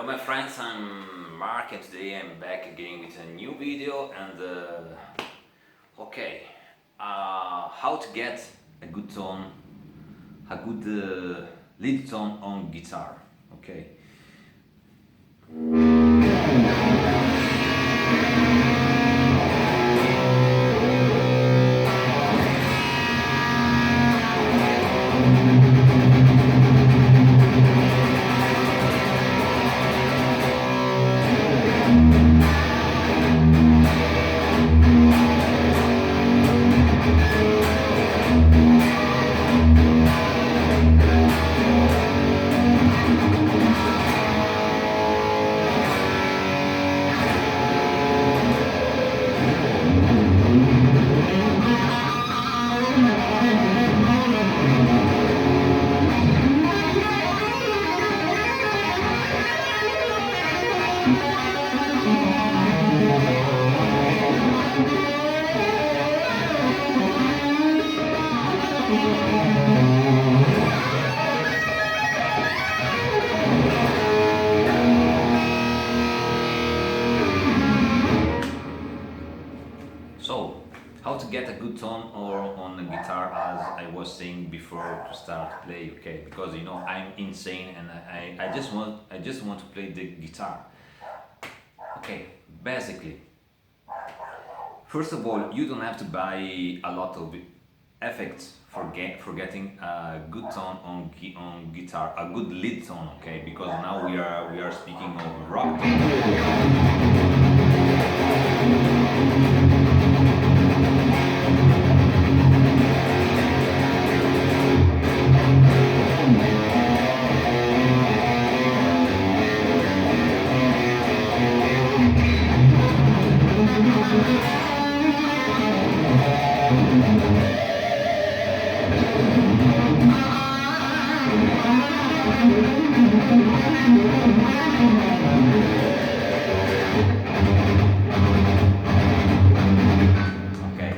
my friends, I'm Mark and today I'm back again with a new video and okay, how to get a good tone, a good lead tone on guitar, okay. So, how to get a good tone or on the guitar, as I was saying before to start to play, okay? Because you know I'm insane and I just want to play the guitar. Okay, basically, first of all, you don't have to buy a lot of effects for getting a good tone on guitar, a good lead tone, okay? Because now we are speaking of rock. Okay,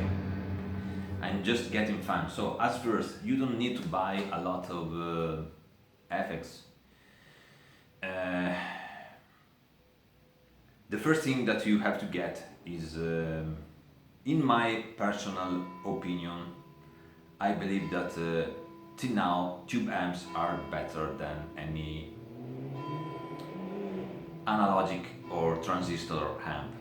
I'm just getting fun. So as first, you don't need to buy a lot of effects. The first thing that you have to get is, in my personal opinion, I believe that till now tube amps are better than any analogic or transistor amp,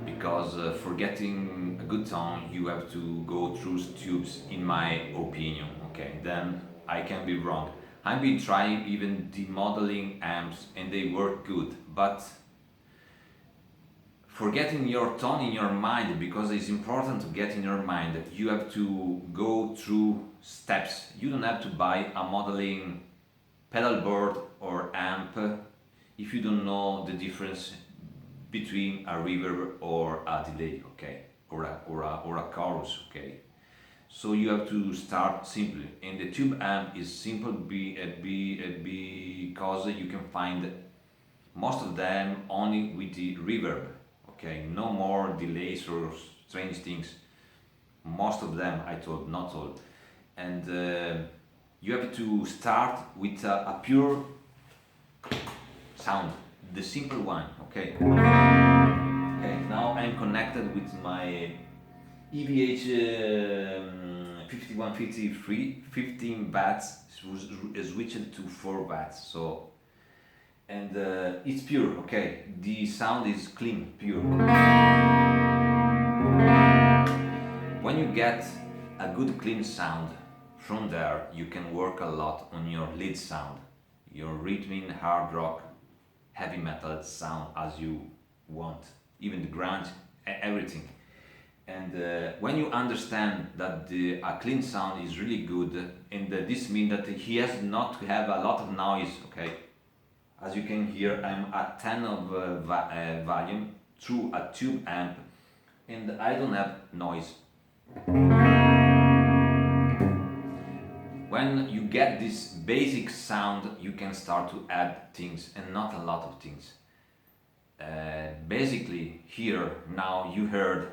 because for getting a good tone you have to go through tubes, in my opinion, okay? Then I can be wrong. I've been trying even demodeling amps and they work good, but for getting your tone in your mind, because it's important to get in your mind, you have to go through steps. You don't have to buy a modeling pedal board or amp if you don't know the difference between a reverb or a delay, okay, or a chorus, okay. So you have to start simply, and the tube amp is simple because you can find most of them only with the reverb, okay, no more delays or strange things. Most of them, I told, not all. And you have to start with a pure sound, the simple one, okay. Okay, now I'm connected with my EVH 5153, 15 watts, switched to 4 watts. So, and it's pure, okay. The sound is clean, pure. When you get a good clean sound, from there you can work a lot on your lead sound, your rhythm, hard rock, heavy metal sound as you want, even the grunge, everything. And when you understand that a clean sound is really good, and this means that he has not to have a lot of noise, okay. As you can hear, I'm at 10 of volume through a tube amp, and I don't have noise. When you get this basic sound, you can start to add things, and not a lot of things. Basically, here, now you heard,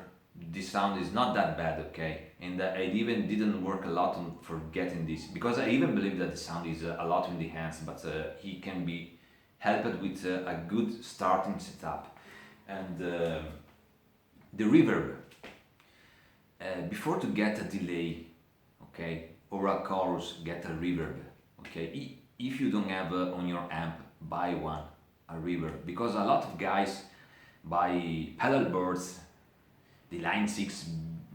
the sound is not that bad, okay? And I even didn't work a lot on for getting this, because I even believe that the sound is a lot in the hands, but he can be helped with a good starting setup. And the reverb, before to get a delay, okay, or a chorus, get a reverb, okay. If you don't have on your amp, buy one, a reverb, because a lot of guys buy pedal boards, the line 6,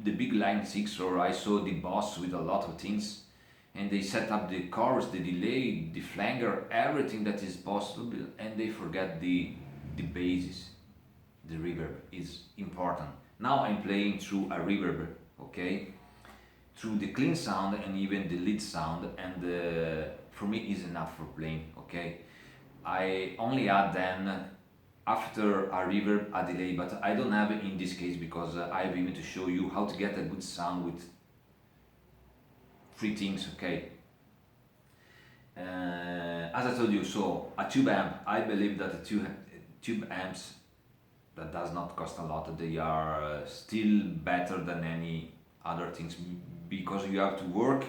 the big line 6, or I saw the Boss with a lot of things, and they set up the chorus, the delay, the flanger, everything that is possible, and they forget the basis. The reverb is important. Now I'm playing through a reverb, okay, through the clean sound and even the lead sound, and for me is enough for playing, okay. I only add then after a reverb a delay, but I don't have it in this case because I've even to show you how to get a good sound with three things, okay. As I told you, so a tube amp, I believe that the tube amps that does not cost a lot, they are still better than any other things, because you have to work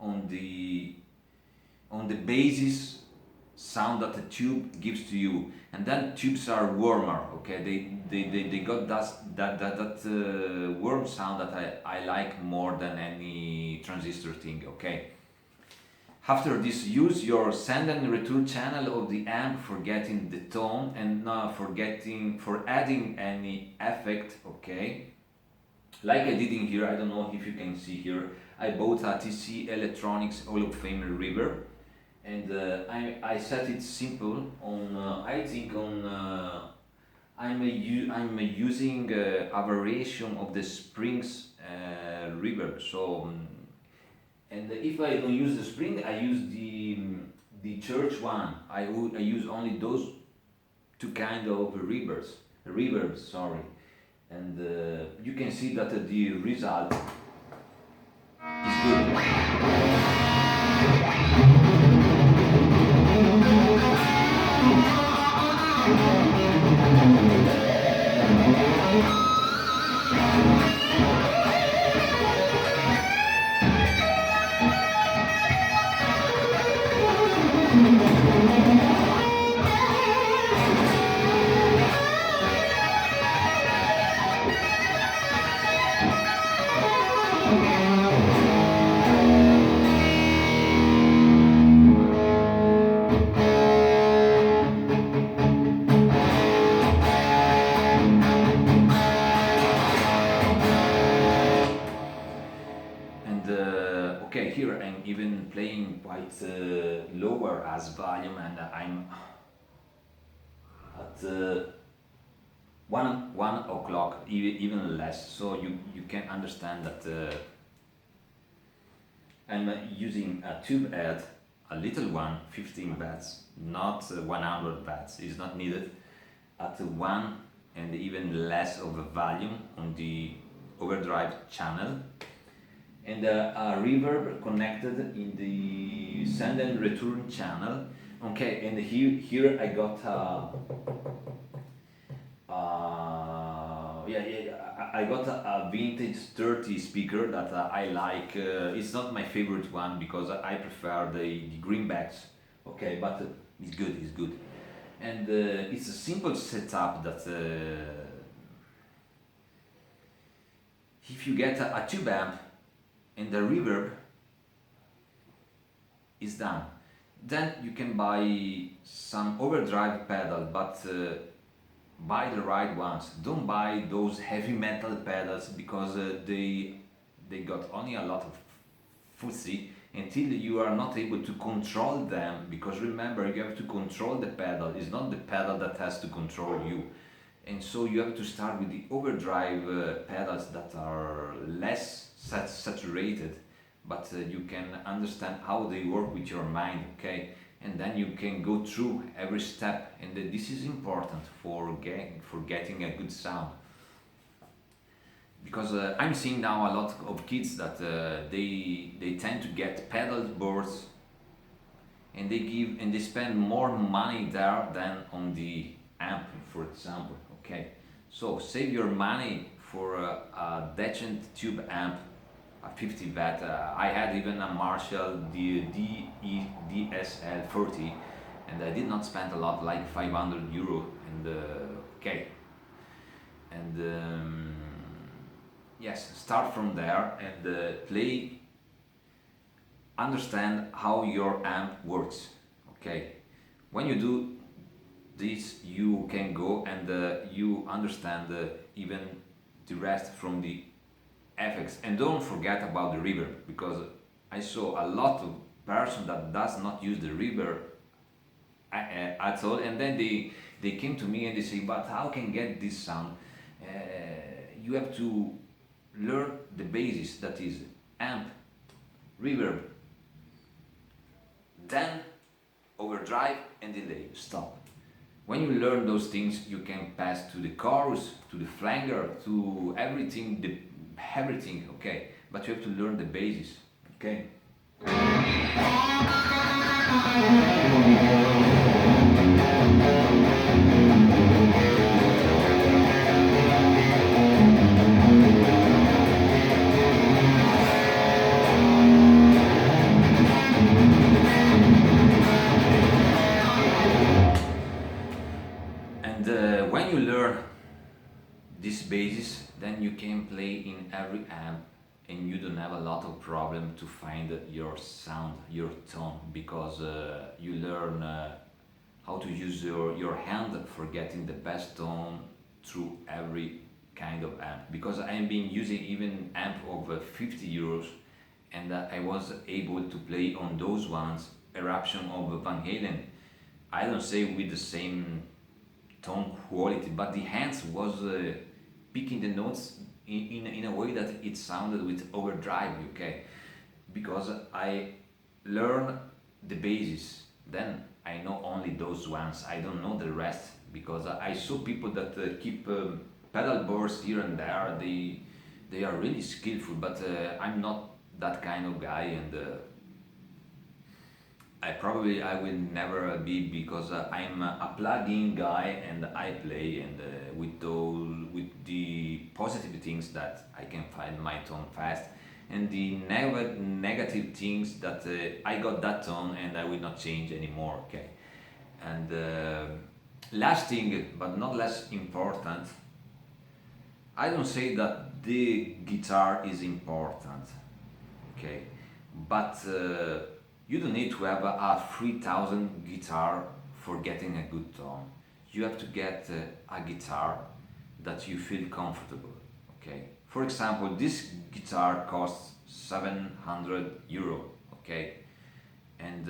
on the basis sound that the tube gives to you, and then tubes are warmer, okay. They got that warm sound that I like more than any transistor thing, okay. After this, use your send and return channel of the amp for getting the tone and for adding any effect, okay. Like I did in here, I don't know if you can see here, I bought a TC Electronics Hall of Fame reverb, and I set it simple on I think on I'm using a variation of the Springs reverb. So and if I don't use the Spring, I use the Church one. I use only those two kind of reverbs. Sorry, and you can see that the result is good. Okay, here I'm even playing quite lower as volume, and I'm at 1 o'clock, even less, so you can understand that I'm using a tube head, a little one, 15 watts, not 100 watts, is not needed, at 1 and even less of a volume on the overdrive channel, and a reverb connected in the send and return channel, okay. And here I got I got a vintage 30 speaker that I like. It's not my favorite one because I prefer the greenbacks, okay, but it's good, and it's a simple setup that if you get a tube amp and the reverb is done, then you can buy some overdrive pedal, but buy the right ones. Don't buy those heavy metal pedals because they got only a lot of fussy until you are not able to control them, because remember, you have to control the pedal, it's not the pedal that has to control you. And so you have to start with the overdrive pedals that are less saturated, but you can understand how they work with your mind, okay. And then you can go through every step, and this is important for getting a good sound, because I'm seeing now a lot of kids that they tend to get pedal boards, and they spend more money there than on the amp, for example, okay. So save your money for a decent tube amp, a 50 watt. I had even a Marshall DSL 40, and I did not spend a lot, like 500 euro, and okay, and yes, start from there and play, understand how your amp works, okay. When you do this, you can go and you understand even the rest from the effects, and don't forget about the reverb, because I saw a lot of person that does not use the reverb at all, and then they came to me and they say, but how can get this sound? You have to learn the basis, that is amp, reverb, then overdrive and delay, stop. When you learn those things, you can pass to the chorus, to the flanger, to everything, everything, okay. But you have to learn the basis, okay. And when you learn this basis, then you can play in every amp, and you don't have a lot of problem to find your sound, your tone, because you learn how to use your hand for getting the best tone through every kind of amp. Because I've been using even amp of 50 euros, and I was able to play on those ones Eruption of Van Halen. I don't say with the same tone quality, but the hands was picking the notes in a way that it sounded with overdrive, okay. Because I learn the basis, then I know only those ones, I don't know the rest, because I saw people that keep pedal boards here and there, they are really skillful, but I'm not that kind of guy, and I will never be, because I'm a plug-in guy and I play, and with the positive things that I can find my tone fast, and the negative things that I got that tone and I will not change anymore, okay. And last thing, but not less important, I don't say that the guitar is important, okay, but you don't need to have a 3000 guitar for getting a good tone. You have to get a guitar that you feel comfortable, okay. For example, this guitar costs 700 euro, okay, and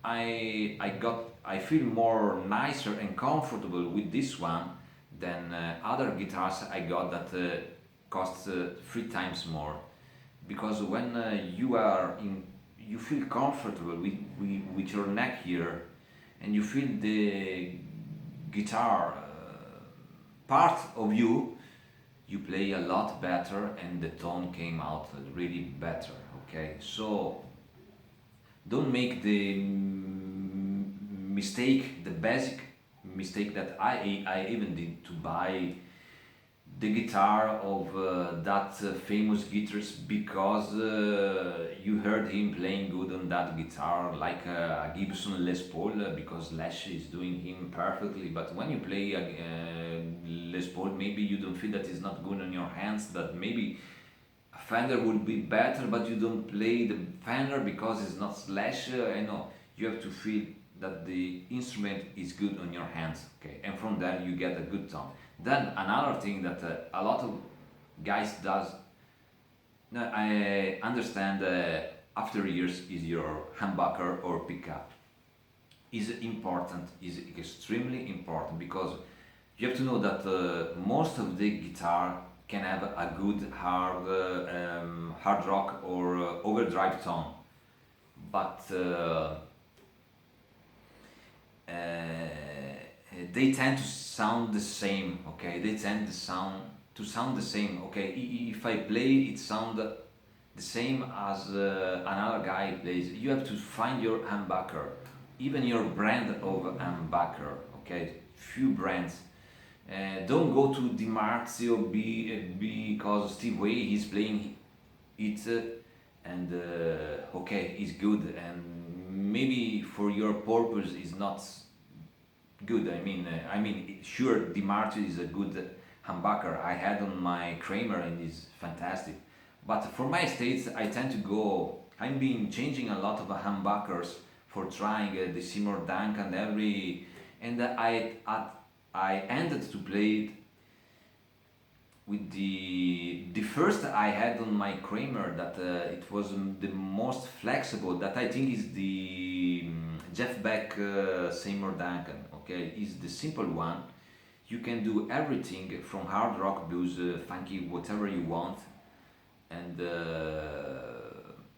I feel more nicer and comfortable with this one than other guitars I got that cost 3 times more. Because when you feel comfortable with your neck here, and you feel the guitar part of you, you play a lot better, and the tone came out really better, okay. So don't make the mistake, the basic mistake that I even did, to buy the guitar of that famous guitarist because you heard him playing good on that guitar, like a Gibson Les Paul, because Les is doing him perfectly. But when you play a Les Paul, maybe you don't feel that it's not good on your hands, that maybe a Fender would be better, but you don't play the Fender because it's not Slash. I know you have to feel that the instrument is good on your hands, okay, and from there you get a good tone. Then another thing that a lot of guys does, no, I understand after years, is your humbucker or pickup. Is important, is extremely important, because you have to know that most of the guitar can have a good hard rock or overdrive tone, but they tend to sound the same, okay. They tend to sound the same, okay. If I play, it sound the same as another guy plays. You have to find your humbucker, even your brand of humbucker, okay. Few brands. Don't go to Di Marzio because Steve Vai is playing it, and okay, it's good, and maybe for your purpose is not good. Sure, Di Martio is a good humbucker. I had on my Kramer and is fantastic. But for my states, I tend to go. I'm been changing a lot of humbuckers for trying the Seymour Duncan and I ended to play with the first I had on my Kramer that it was the most flexible that I think is the Jeff Beck Seymour Duncan. Okay, is the simple one. You can do everything from hard rock, blues, funky, whatever you want. And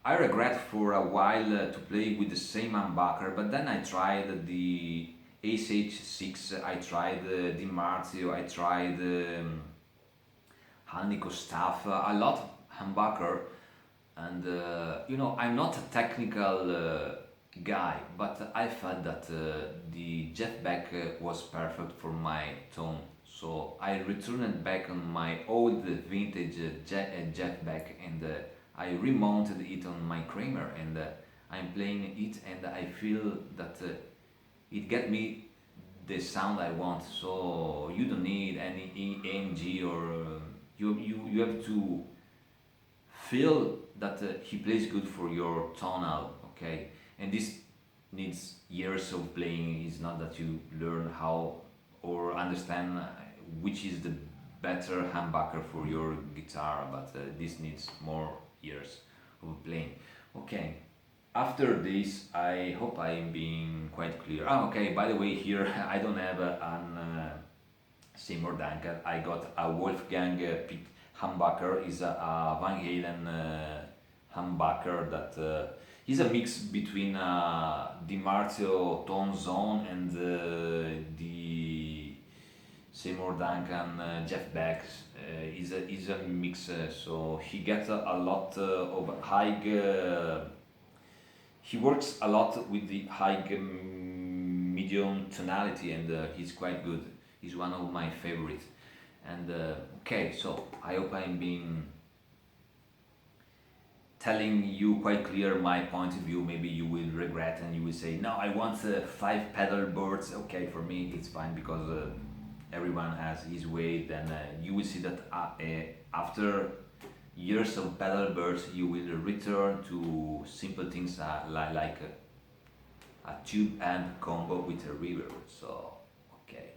I regret for a while to play with the same humbucker, but then I tried the Ace H6, I tried Di Marzio, I tried Alnico stuff, a lot of humbucker, and I'm not a technical guy, but I felt that the Jeff Beck was perfect for my tone. So I returned back on my old vintage Jeff Beck and I remounted it on my Kramer and I'm playing it and I feel that it get me the sound I want. So you don't need any AMG or you have to feel that he plays good for your tonal, okay? And this needs years of playing. It's not that you learn how or understand which is the better humbucker for your guitar, but this needs more years of playing. Okay, after this, I hope I'm being quite clear. Ah, okay, by the way, here I don't have an Seymour Duncan. I got a Wolfgang Pick humbucker. Is a Van Halen humbucker that is a mix between Di Marzio Tone Zone and the Seymour Duncan Jeff Beck. Is a mix. So he gets a lot of high. He works a lot with the high medium tonality and he's quite good. He's one of my favorites. And okay, so I hope I'm being telling you quite clear my point of view. Maybe you will regret and you will say, no, I want 5 pedal boards. Okay, for me it's fine because everyone has his way. Then you will see that after years of pedal boards, you will return to simple things like a tube amp combo with a reverb. So, okay,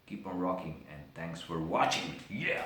keep on rocking and thanks for watching. Yeah!